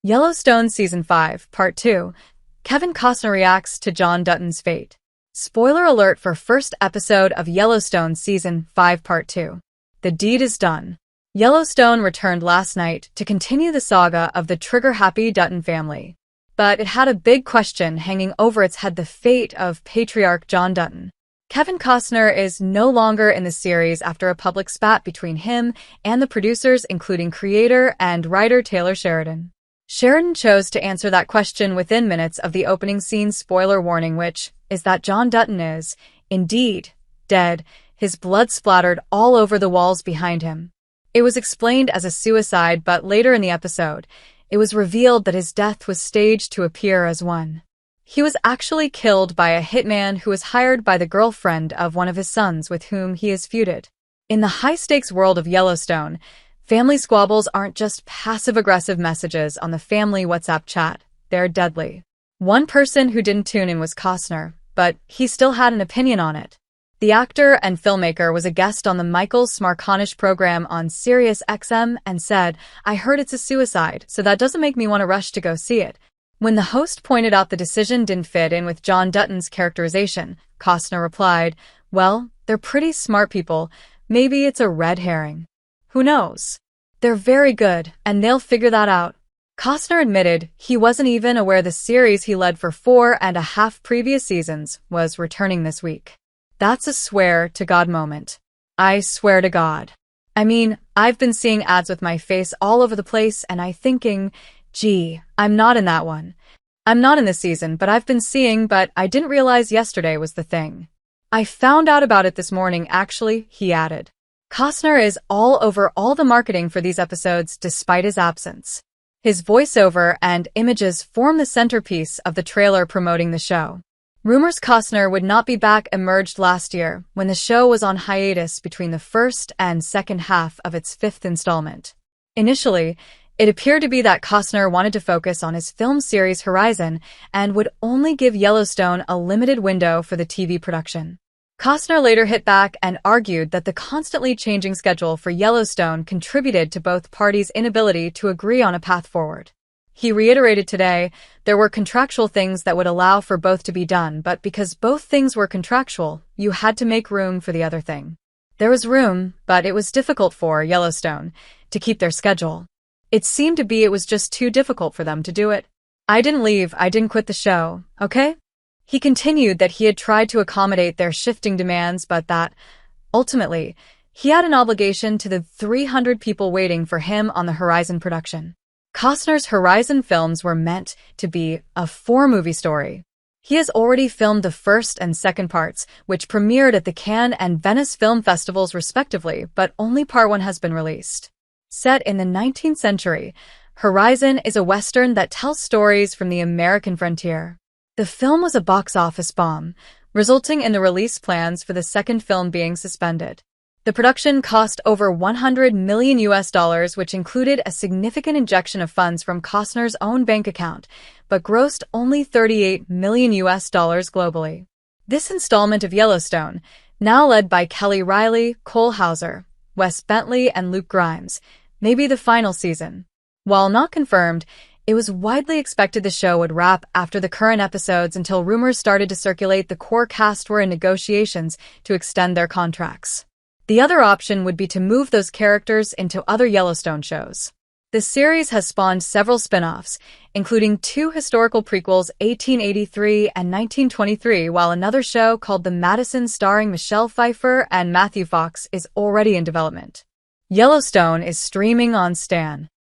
Yellowstone Season 5, Part 2. Kevin Costner reacts to John Dutton's fate. Spoiler alert for first episode of Yellowstone Season 5, Part 2. The deed is done. Yellowstone returned last night to continue the saga of the trigger-happy Dutton family. But it had a big question hanging over its head: the fate of patriarch John Dutton. Kevin Costner is no longer in the series after a public spat between him and the producers, including creator and writer Taylor Sheridan. Sheridan chose to answer that question within minutes of the opening scene spoiler warning, which is that John Dutton is, indeed, dead, his blood splattered all over the walls behind him. It was explained as a suicide, but later in the episode, it was revealed that his death was staged to appear as one. He was actually killed by a hitman who was hired by the girlfriend of one of his sons with whom he is feuded. In the high-stakes world of Yellowstone, family squabbles aren't just passive-aggressive messages on the family WhatsApp chat. They're deadly. One person who didn't tune in was Costner, but he still had an opinion on it. The actor and filmmaker was a guest on the Michael Smarconish program on Sirius XM and said, "I heard it's a suicide, so that doesn't make me want to rush to go see it." When the host pointed out the decision didn't fit in with John Dutton's characterization, Costner replied, "Well, they're pretty smart people. Maybe it's a red herring. Who knows? They're very good, and they'll figure that out." Costner admitted he wasn't even aware the series he led for 4.5 previous seasons was returning this week. That's a swear-to-God moment. I swear to God. I mean, I've been seeing ads with my face all over the place, and I'm thinking, gee, I'm not in that one. I'm not in this season, but I've been seeing, but I didn't realize yesterday was the thing. I found out about it this morning, actually, he added. Costner is all over all the marketing for these episodes despite his absence. His voiceover and images form the centerpiece of the trailer promoting the show. Rumors Costner would not be back emerged last year when the show was on hiatus between the first and second half of its 5th installment. Initially, it appeared to be that Costner wanted to focus on his film series Horizon and would only give Yellowstone a limited window for the TV production. Costner later hit back and argued that the constantly changing schedule for Yellowstone contributed to both parties' inability to agree on a path forward. He reiterated today there were contractual things that would allow for both to be done, but because both things were contractual, you had to make room for the other thing. There was room, but it was difficult for Yellowstone to keep their schedule. It seemed to be it was just too difficult for them to do it. I didn't leave, I didn't quit the show, okay? He continued that he had tried to accommodate their shifting demands, but that, ultimately, he had an obligation to the 300 people waiting for him on the Horizon production. Costner's Horizon films were meant to be a 4-movie story. He has already filmed the first and second parts, which premiered at the Cannes and Venice Film Festivals respectively, but only Part 1 has been released. Set in the 19th century, Horizon is a Western that tells stories from the American frontier. The film was a box office bomb, resulting in the release plans for the second film being suspended. The production cost over $100 million, which included a significant injection of funds from Costner's own bank account, but grossed only $38 million globally. This installment of Yellowstone, now led by Kelly Riley, Cole Hauser, Wes Bentley, and Luke Grimes, may be the final season. While not confirmed, it was widely expected the show would wrap after the current episodes until rumors started to circulate the core cast were in negotiations to extend their contracts. The other option would be to move those characters into other Yellowstone shows. The series has spawned several spin-offs, including 2 historical prequels, 1883 and 1923, while another show called The Madison starring Michelle Pfeiffer and Matthew Fox is already in development. Yellowstone is streaming on Stan.